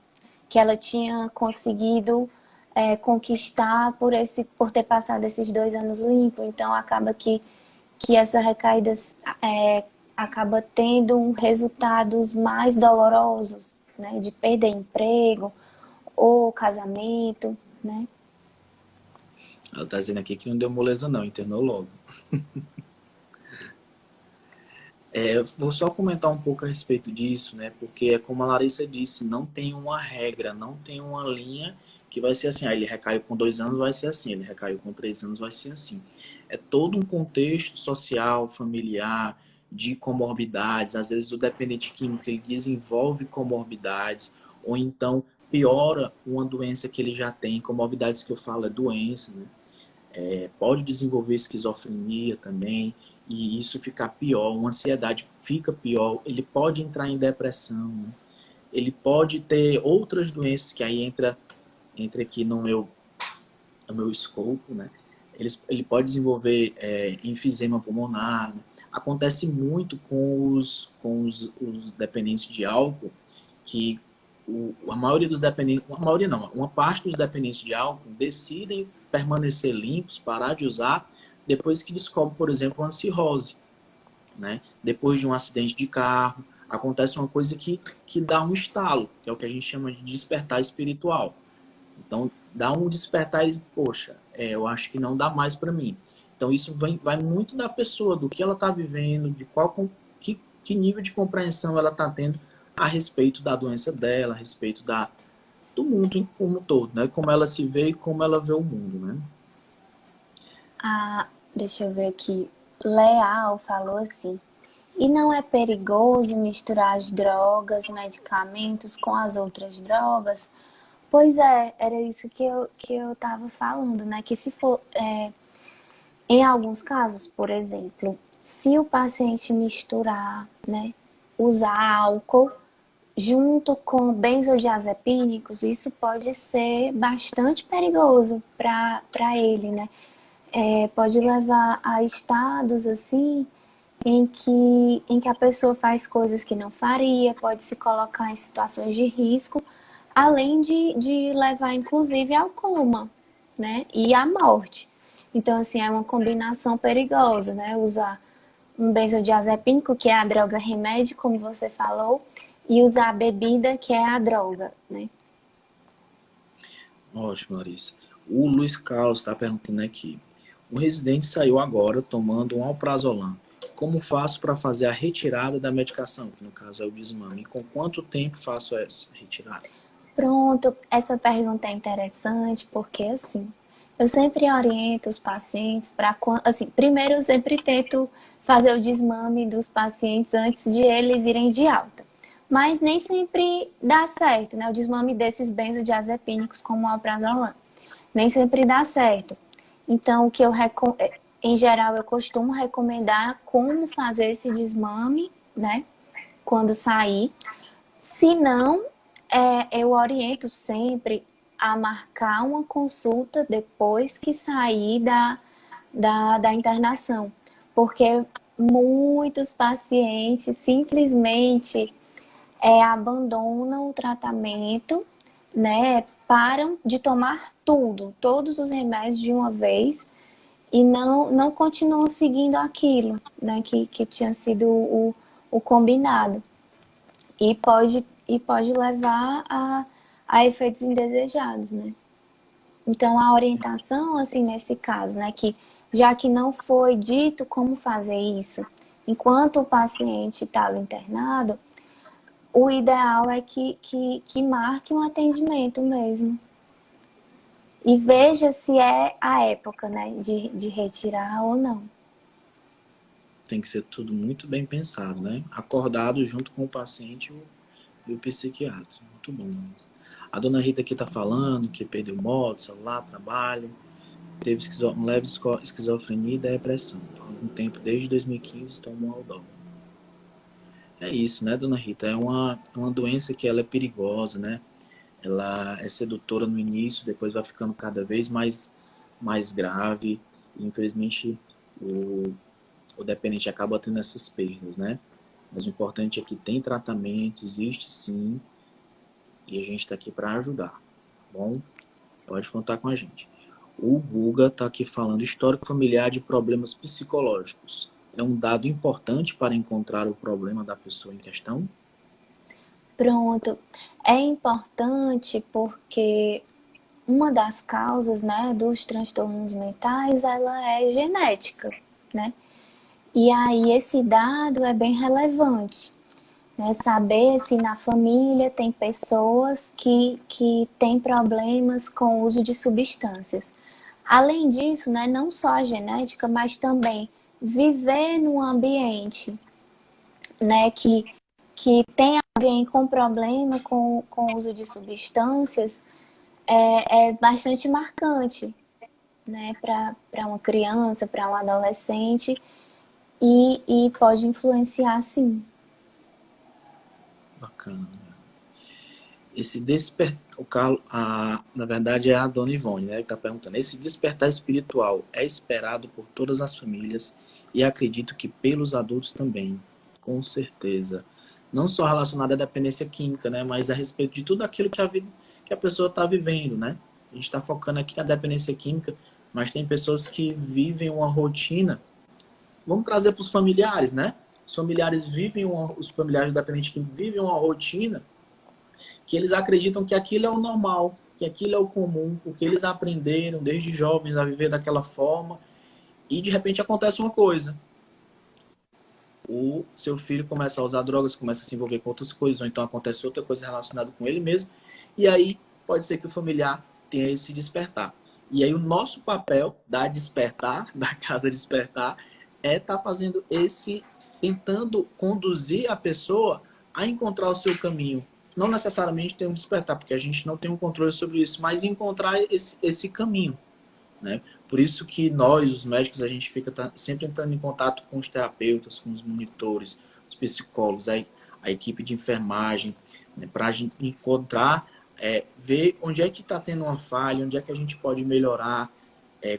que ela tinha conseguido conquistar por ter passado esses 2 anos limpo. Então acaba que essa recaída acaba tendo resultados mais dolorosos, né? De perder emprego ou casamento, né? Ela tá dizendo aqui que não deu moleza não, internou logo. Vou só comentar um pouco a respeito disso, né? Porque é como a Larissa disse, não tem uma regra, não tem uma linha que vai ser assim. Ele recaiu com 2 anos, vai ser assim. Ele recaiu com 3 anos, vai ser assim. É todo um contexto social, familiar, de comorbidades. Às vezes o dependente químico ele desenvolve comorbidades ou então piora uma doença que ele já tem. Comorbidades que eu falo é doença, né? Pode desenvolver esquizofrenia também, e isso ficar pior, uma ansiedade fica pior, ele pode entrar em depressão, né? Ele pode ter outras doenças que aí entra aqui no meu escopo, né? Ele pode desenvolver enfisema pulmonar, né? Acontece muito com os dependentes de álcool, que a maioria dos dependentes, a maioria não, uma parte dos dependentes de álcool decidem permanecer limpos, parar de usar, depois que descobre, por exemplo, uma cirrose, né? Depois de um acidente de carro, acontece uma coisa que dá um estalo, que é o que a gente chama de despertar espiritual. Então, dá um despertar e diz, poxa, eu acho que não dá mais para mim. Então, isso vai muito da pessoa, do que ela está vivendo, de que nível de compreensão ela está tendo a respeito da doença dela, a respeito do mundo como um todo, né? Como ela se vê e como ela vê o mundo, né? Deixa eu ver aqui. Leal falou assim: e não é perigoso misturar as drogas, medicamentos com as outras drogas? Pois é, era isso que eu tava falando, né? Que se for, em alguns casos, por exemplo, se o paciente misturar, né, usar álcool junto com benzodiazepínicos, isso pode ser bastante perigoso para ele, né? Pode levar a estados assim em que a pessoa faz coisas que não faria, pode se colocar em situações de risco, além de levar inclusive ao coma, né? E à morte. Então, assim, é uma combinação perigosa, né? Usar um benzodiazepínico, que é a droga remédio, como você falou, e usar a bebida, que é a droga, né? Ótimo, Larissa. O Luiz Carlos está perguntando aqui. O residente saiu agora tomando um alprazolam. Como faço para fazer a retirada da medicação, que no caso é o desmame? E com quanto tempo faço essa retirada? Pronto, essa pergunta é interessante porque, assim, eu sempre oriento os pacientes para, assim, primeiro eu sempre tento fazer o desmame dos pacientes antes de eles irem de alta. Mas nem sempre dá certo, né? O desmame desses benzodiazepínicos como o alprazolam. Nem sempre dá certo. Então, o que em geral, eu costumo recomendar como fazer esse desmame, né? Quando sair. Se não, eu oriento sempre a marcar uma consulta depois que sair da internação, porque muitos pacientes simplesmente abandonam o tratamento, né? Param de tomar todos os remédios de uma vez e não continuam seguindo aquilo, né? Que tinha sido o combinado e pode levar a efeitos indesejados, né? Então, a orientação, assim, nesse caso, né, que já que não foi dito como fazer isso, enquanto o paciente estava internado, o ideal é que marque um atendimento mesmo. E veja se é a época, né, de retirar ou não. Tem que ser tudo muito bem pensado, né? Acordado junto com o paciente e o psiquiatra. Muito bom. A dona Rita aqui está falando que perdeu moto, celular, trabalho, teve uma leve esquizofrenia e depressão. Há algum tempo, desde 2015, tomou Aldol. É isso, né, dona Rita? É uma doença que ela é perigosa, né? Ela é sedutora no início, depois vai ficando cada vez mais grave. E, infelizmente, o dependente acaba tendo essas perdas, né? Mas o importante é que tem tratamento, existe sim, e a gente está aqui para ajudar, tá bom? Pode contar com a gente. O Guga está aqui falando histórico familiar de problemas psicológicos. É um dado importante para encontrar o problema da pessoa em questão? Pronto. É importante porque uma das causas, né, dos transtornos mentais, ela é genética, né? E aí esse dado é bem relevante, né? Saber se na família tem pessoas que têm problemas com o uso de substâncias. Além disso, né, não só a genética, mas também viver num ambiente, né, que tem alguém com problema com o uso de substâncias é bastante marcante, né, para uma criança, para um adolescente, e pode influenciar sim. Bacana. Esse despertar, o Carlos, na verdade é a Dona Ivone, né, que está perguntando. Esse despertar espiritual é esperado por todas as famílias e acredito que pelos adultos também, com certeza. Não só relacionado à dependência química, né, mas a respeito de tudo aquilo que que a pessoa está vivendo, né? A gente está focando aqui na dependência química, mas tem pessoas que vivem uma rotina. Vamos trazer para os familiares, né? Os familiares dependentes químicos vivem uma rotina que eles acreditam que aquilo é o normal, que aquilo é o comum, porque eles aprenderam desde jovens a viver daquela forma e de repente acontece uma coisa. O seu filho começa a usar drogas, começa a se envolver com outras coisas, ou então acontece outra coisa relacionada com ele mesmo, e aí pode ser que o familiar tenha esse despertar. E aí o nosso papel da despertar, da casa despertar, é estar fazendo tentando conduzir a pessoa a encontrar o seu caminho. Não necessariamente ter um despertar, porque a gente não tem um controle sobre isso, mas encontrar esse caminho, né? Por isso que nós, os médicos, a gente fica sempre entrando em contato com os terapeutas, com os monitores, os psicólogos, a equipe de enfermagem, né? Para a gente encontrar, ver onde é que está tendo uma falha, onde é que a gente pode melhorar,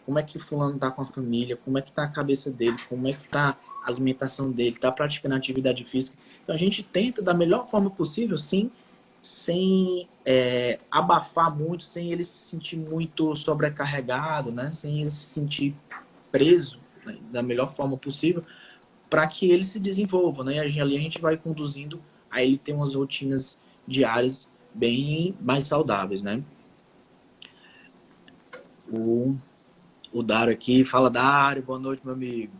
como é que fulano está com a família, como é que está a cabeça dele, como é que está a alimentação dele, está praticando atividade física. Então a gente tenta da melhor forma possível, sim, sem abafar muito, sem ele se sentir muito sobrecarregado, né? Sem ele se sentir preso, né? Da melhor forma possível, para que ele se desenvolva, né? E ali a gente vai conduzindo a ele ter umas rotinas diárias bem mais saudáveis, né? O, o Dário aqui fala, Dário, boa noite, meu amigo.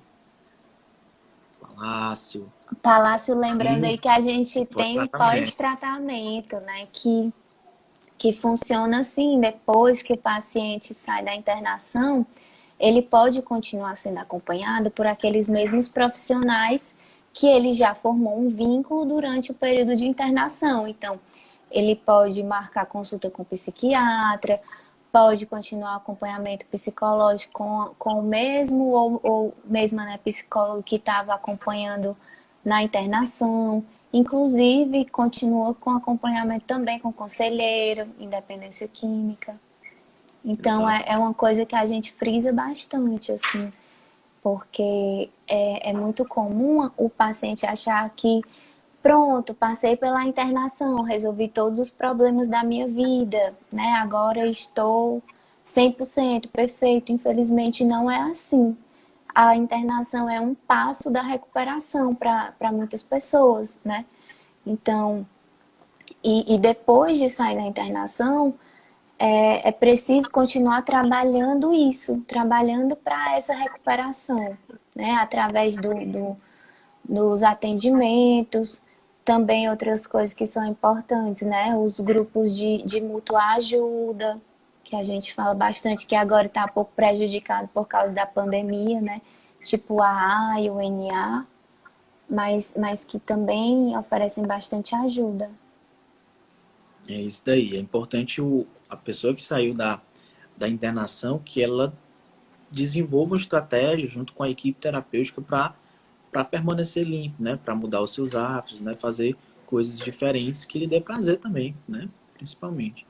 Palácio. Palácio, lembrando Sim, aí que a gente tem o tratamento. pós-tratamento, né, que funciona assim, depois que o paciente sai da internação, ele pode continuar sendo acompanhado por aqueles mesmos profissionais que ele já formou um vínculo durante o período de internação. Então, ele pode marcar consulta com o psiquiatra, pode continuar acompanhamento psicológico com o mesmo ou mesma, né, psicólogo que estava acompanhando na internação. Inclusive, continua com acompanhamento também com conselheiro, independência química. Então, Exato. é uma coisa que a gente frisa bastante, assim, porque é muito comum o paciente achar que, pronto, passei pela internação, resolvi todos os problemas da minha vida, né? Agora estou 100% perfeito. Infelizmente, não é assim. A internação é um passo da recuperação para muitas pessoas, né? Então, e depois de sair da internação, é preciso continuar trabalhando isso, trabalhando para essa recuperação, né? Através dos atendimentos, também outras coisas que são importantes, né? Os grupos de mútua ajuda, que a gente fala bastante, que agora está um pouco prejudicado por causa da pandemia, né? Tipo a AA e o NA, mas que também oferecem bastante ajuda. É isso daí. É importante a pessoa que saiu da internação que ela desenvolva uma estratégia junto com a equipe terapêutica para permanecer limpo, né? Para mudar os seus hábitos, né? Fazer coisas diferentes que lhe dê prazer também, né? Principalmente.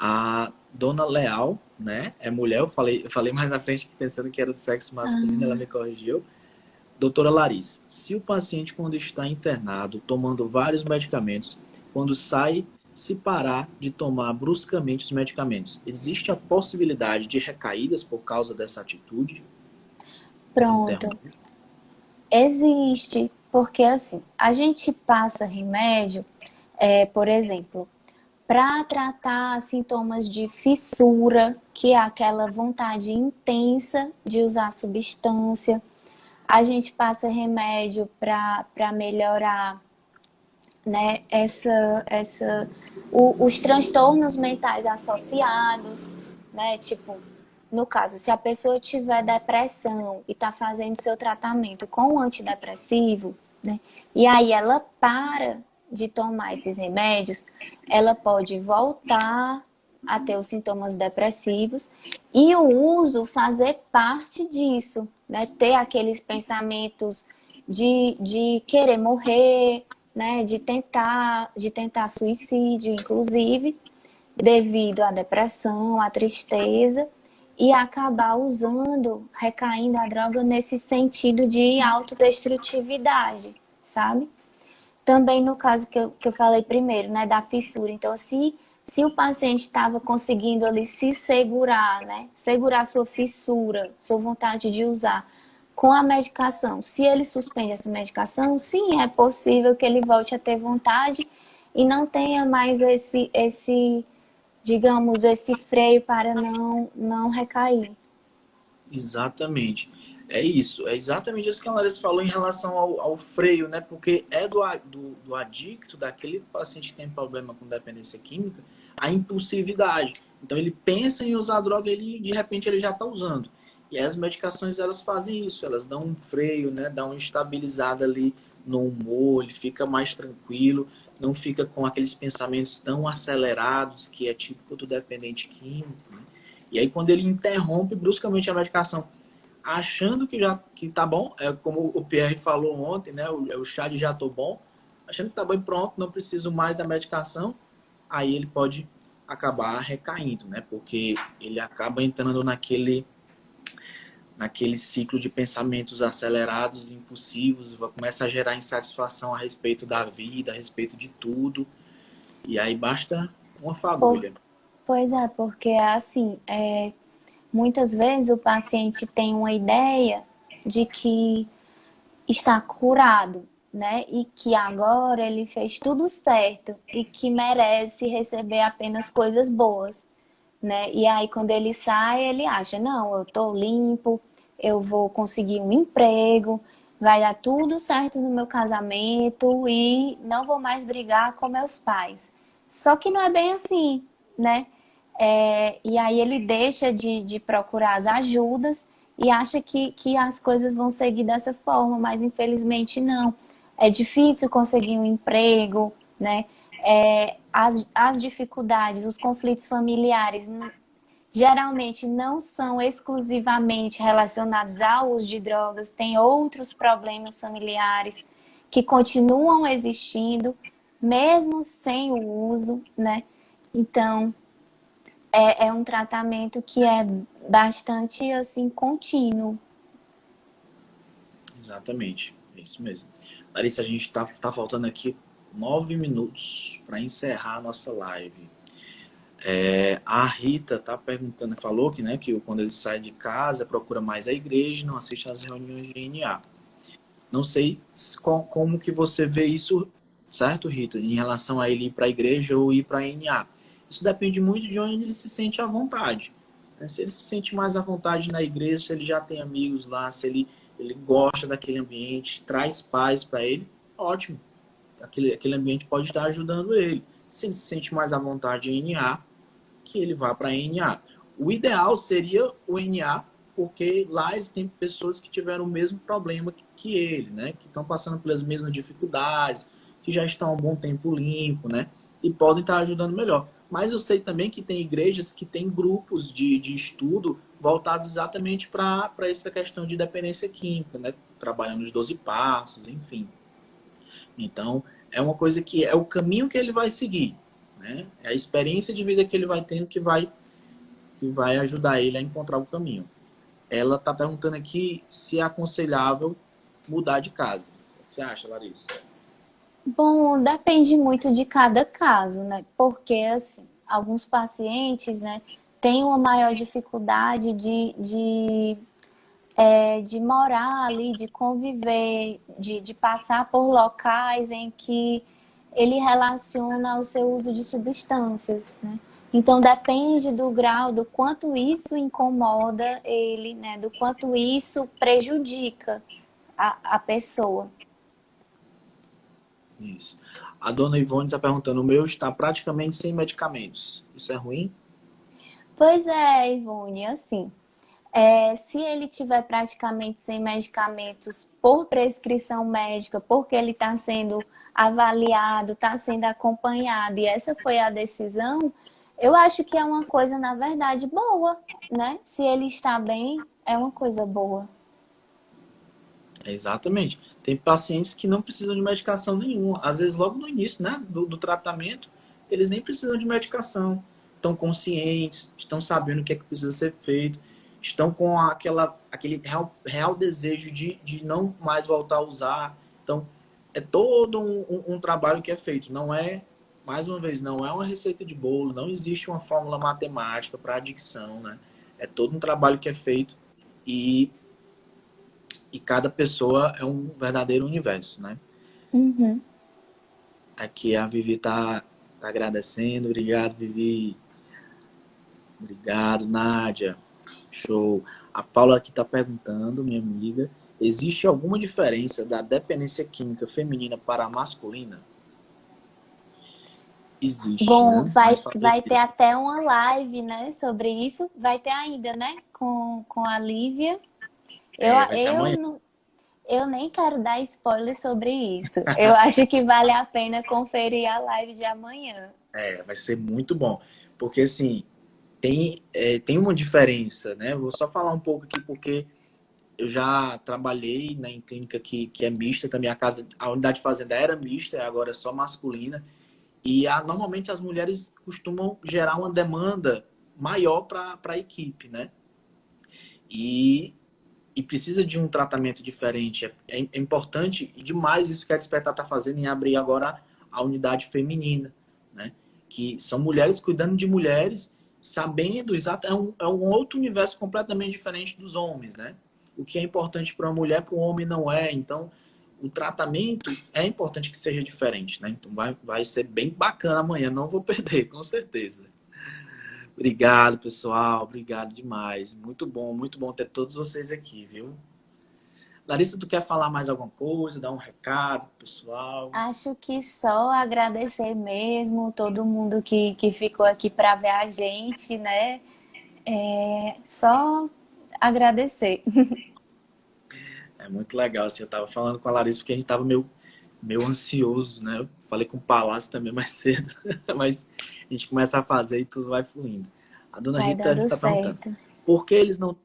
A Dona Leal, né? É mulher, eu falei mais na frente pensando que era do sexo masculino, ela Ah, me corrigiu. Doutora Larissa, se o paciente quando está internado, tomando vários medicamentos, quando sai se parar de tomar bruscamente os medicamentos, existe a possibilidade de recaídas por causa dessa atitude de Pronto. interromper? Existe, porque assim, a gente passa remédio, por exemplo, para tratar sintomas de fissura, que é aquela vontade intensa de usar substância. A gente passa remédio para melhorar, né, os transtornos mentais associados, né? Tipo, no caso, se a pessoa tiver depressão e está fazendo seu tratamento com o antidepressivo, né? E aí ela para de tomar esses remédios, ela pode voltar a ter os sintomas depressivos e o uso fazer parte disso, né? Ter aqueles pensamentos de querer morrer, né? De tentar suicídio, inclusive, devido à depressão, à tristeza, e acabar usando, recaindo a droga nesse sentido de autodestrutividade, sabe? Também no caso que eu falei primeiro, né, da fissura. Então, se o paciente estava conseguindo ali se segurar, né, segurar sua fissura, sua vontade de usar com a medicação, se ele suspende essa medicação, sim, é possível que ele volte a ter vontade e não tenha mais digamos, esse freio para não recair. Exatamente. É isso. É exatamente isso que a Larissa falou em relação ao freio, né? Porque é do adicto, daquele paciente que tem problema com dependência química, a impulsividade. Então ele pensa em usar a droga e de repente ele já está usando. E as medicações elas fazem isso, elas dão um freio, né? Dão uma estabilizada ali no humor, ele fica mais tranquilo, não fica com aqueles pensamentos tão acelerados que é típico do dependente químico, né? E aí, quando ele interrompe bruscamente a medicação, achando que tá bom, é como o Pierre falou ontem, né? O chá de já tô bom, achando que tá bom e pronto, não preciso mais da medicação, aí ele pode acabar recaindo, né? Porque ele acaba entrando naquele ciclo de pensamentos acelerados, impulsivos, começa a gerar insatisfação a respeito da vida, a respeito de tudo, e aí basta uma Por, fagulha. pois é, porque assim, muitas vezes o paciente tem uma ideia de que está curado, né? E que agora ele fez tudo certo e que merece receber apenas coisas boas, né? E aí quando ele sai, ele acha, não, eu tô limpo, eu vou conseguir um emprego, vai dar tudo certo no meu casamento e não vou mais brigar com meus pais. Só que não é bem assim, né? E aí ele deixa de procurar as ajudas e acha que as coisas vão seguir dessa forma, mas infelizmente não. É difícil conseguir um emprego, né? As dificuldades, os conflitos familiares geralmente não são exclusivamente relacionados ao uso de drogas, tem outros problemas familiares que continuam existindo, mesmo sem o uso, né? Então, é um tratamento que é bastante, assim, contínuo. Exatamente, é isso mesmo. Larissa, a gente tá faltando aqui 9 minutos para encerrar a nossa live. A Rita tá perguntando, falou que, né, que quando ele sai de casa procura mais a igreja, não assiste às reuniões de NA. Não sei como que você vê isso, certo, Rita, em relação a ele ir para a igreja ou ir para a NA. Isso depende muito de onde ele se sente à vontade. Se ele se sente mais à vontade na igreja, se ele já tem amigos lá, se ele gosta daquele ambiente, traz paz para ele, ótimo. Aquele ambiente pode estar ajudando ele. Se ele se sente mais à vontade em NA, que ele vá para a NA. O ideal seria o NA, porque lá ele tem pessoas que tiveram o mesmo problema que ele, né? Que estão passando pelas mesmas dificuldades, que já estão há um bom tempo limpo, né? E podem estar ajudando melhor. Mas eu sei também que tem igrejas que têm grupos de estudo voltados exatamente para essa questão de dependência química, né? Trabalhando os 12 passos, enfim. Então, é uma coisa que é o caminho que ele vai seguir, né? É a experiência de vida que ele vai tendo que vai ajudar ele a encontrar o caminho. Ela está perguntando aqui se é aconselhável mudar de casa. O que você acha, Larissa? Bom, depende muito de cada caso, né? Porque, assim, alguns pacientes, né, têm uma maior dificuldade de morar ali, de conviver, de passar por locais em que ele relaciona o seu uso de substâncias, né? Então depende do grau, do quanto isso incomoda ele, né? Do quanto isso prejudica a pessoa. Isso. A dona Ivone está perguntando, o meu está praticamente sem medicamentos. Isso é ruim? Pois é, Ivone, assim, se ele tiver praticamente sem medicamentos por prescrição médica, porque ele está sendo avaliado, está sendo acompanhado, e essa foi a decisão, eu acho que é uma coisa, na verdade, boa, né? Se ele está bem, é uma coisa boa. Exatamente. Tem pacientes que não precisam de medicação nenhuma. Às vezes, logo no início, né, do tratamento, eles nem precisam de medicação. Estão conscientes, estão sabendo o que é que precisa ser feito, estão com aquele real desejo de não mais voltar a usar. Então, é todo um trabalho que é feito. Não é, mais uma vez, não é uma receita de bolo, não existe uma fórmula matemática para adicção, né? É todo um trabalho que é feito e cada pessoa é um verdadeiro universo, né? Uhum. Aqui a Vivi tá agradecendo. Obrigado, Vivi. Obrigado, Nádia. Show. A Paula aqui tá perguntando, minha amiga, existe alguma diferença da dependência química feminina para a masculina? Existe, Bom, né? vai, Mas fazer o vai ter quê? até uma live, né, sobre isso. Vai ter ainda, né, com a Lívia. Eu, É, vai ser eu amanhã. não, Eu nem quero dar spoiler sobre isso. Eu acho que vale a pena conferir a live de amanhã. É, vai ser muito bom. Porque, assim, tem uma diferença, né? Vou só falar um pouco aqui, porque eu já trabalhei, né, em clínica que é mista também. A unidade de fazenda era mista, agora é só masculina. E normalmente as mulheres costumam gerar uma demanda maior para a equipe, né? E, e precisa de um tratamento diferente. É importante e demais isso que a Despertar está fazendo em abrir agora a unidade feminina, né? Que são mulheres cuidando de mulheres, sabendo exato. É um outro universo completamente diferente dos homens, né? O que é importante para uma mulher, para um homem não é. Então, o tratamento é importante que seja diferente, né? Então, vai ser bem bacana amanhã. Não vou perder, com certeza. Obrigado, pessoal. Obrigado demais. Muito bom ter todos vocês aqui, viu? Larissa, tu quer falar mais alguma coisa? Dar um recado, pessoal? Acho que só agradecer mesmo todo mundo que ficou aqui para ver a gente, né? Só agradecer. É muito legal. Assim, eu tava falando com a Larissa porque a gente tava meio ansioso, né? Eu falei com o Palácio também mais cedo, mas a gente começa a fazer e tudo vai fluindo. A dona Vai Rita dando está perguntando: certo. por que eles não,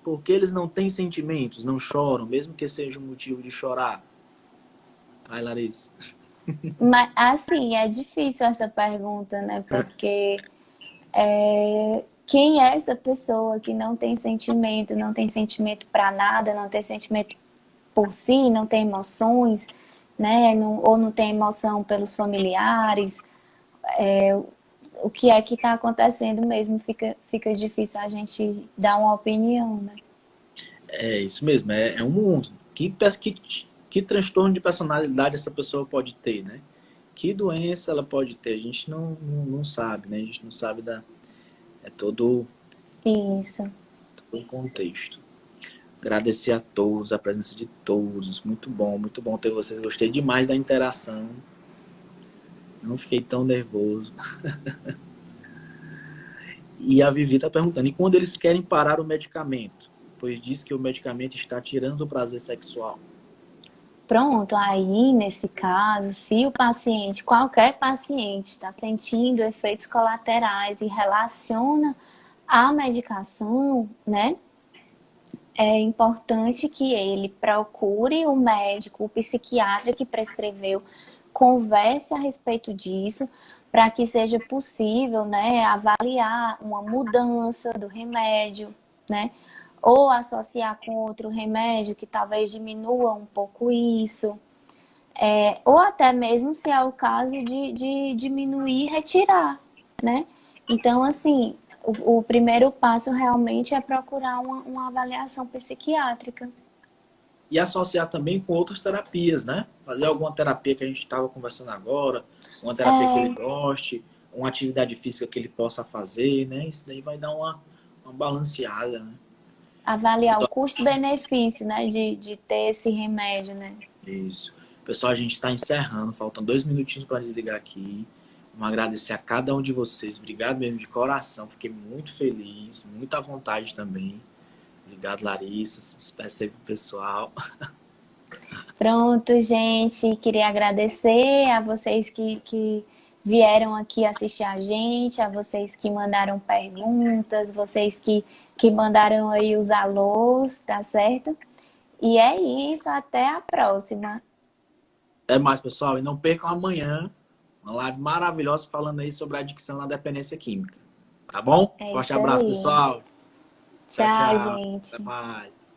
por que eles não têm sentimentos, não choram, mesmo que seja um motivo de chorar? Ai, Larissa. Mas, assim, é difícil essa pergunta, né? Porque quem é essa pessoa que não tem sentimento para nada, não tem sentimento por si, não tem emoções, né? Ou não tem emoção pelos familiares. O que é que está acontecendo mesmo? Fica difícil a gente dar uma opinião, né? É isso mesmo, é um mundo. Que transtorno de personalidade essa pessoa pode ter, né? Que doença ela pode ter? A gente não sabe, né? A gente não sabe é Isso. todo o contexto. Agradecer a todos, a presença de todos. Muito bom ter vocês. Gostei demais da interação. Não fiquei tão nervoso. E a Vivi está perguntando: e quando eles querem parar o medicamento? Pois diz que o medicamento está tirando o prazer sexual. Pronto, aí nesse caso, se o paciente, qualquer paciente, está sentindo efeitos colaterais e relaciona à medicação, né? É importante que ele procure o médico, o psiquiatra que prescreveu, converse a respeito disso, para que seja possível, né, avaliar uma mudança do remédio, né? Ou associar com outro remédio que talvez diminua um pouco isso. ou até mesmo se é o caso de diminuir, retirar, né? Então, assim, o primeiro passo realmente é procurar uma avaliação psiquiátrica. E associar também com outras terapias, né? Fazer alguma terapia que a gente estava conversando agora, uma terapia que ele goste, uma atividade física que ele possa fazer, né? Isso daí vai dar uma balanceada, né? Avaliar o custo-benefício, né, de ter esse remédio, né? Isso. Pessoal, a gente está encerrando, faltam 2 minutinhos para desligar aqui. Vamos agradecer a cada um de vocês. Obrigado mesmo de coração. Fiquei muito feliz, muita vontade também. Obrigado, Larissa. Se despeça aí pro pessoal. Pronto, gente. Queria agradecer a vocês que vieram aqui assistir a gente, a vocês que mandaram perguntas, vocês que mandaram aí os alôs, tá certo? E é isso, até a próxima. Até mais, pessoal. E não percam amanhã uma live maravilhosa falando aí sobre a adicção na dependência química. Tá bom? É Forte isso abraço, aí. pessoal. Tchau, Tchau, tchau. Até gente. mais.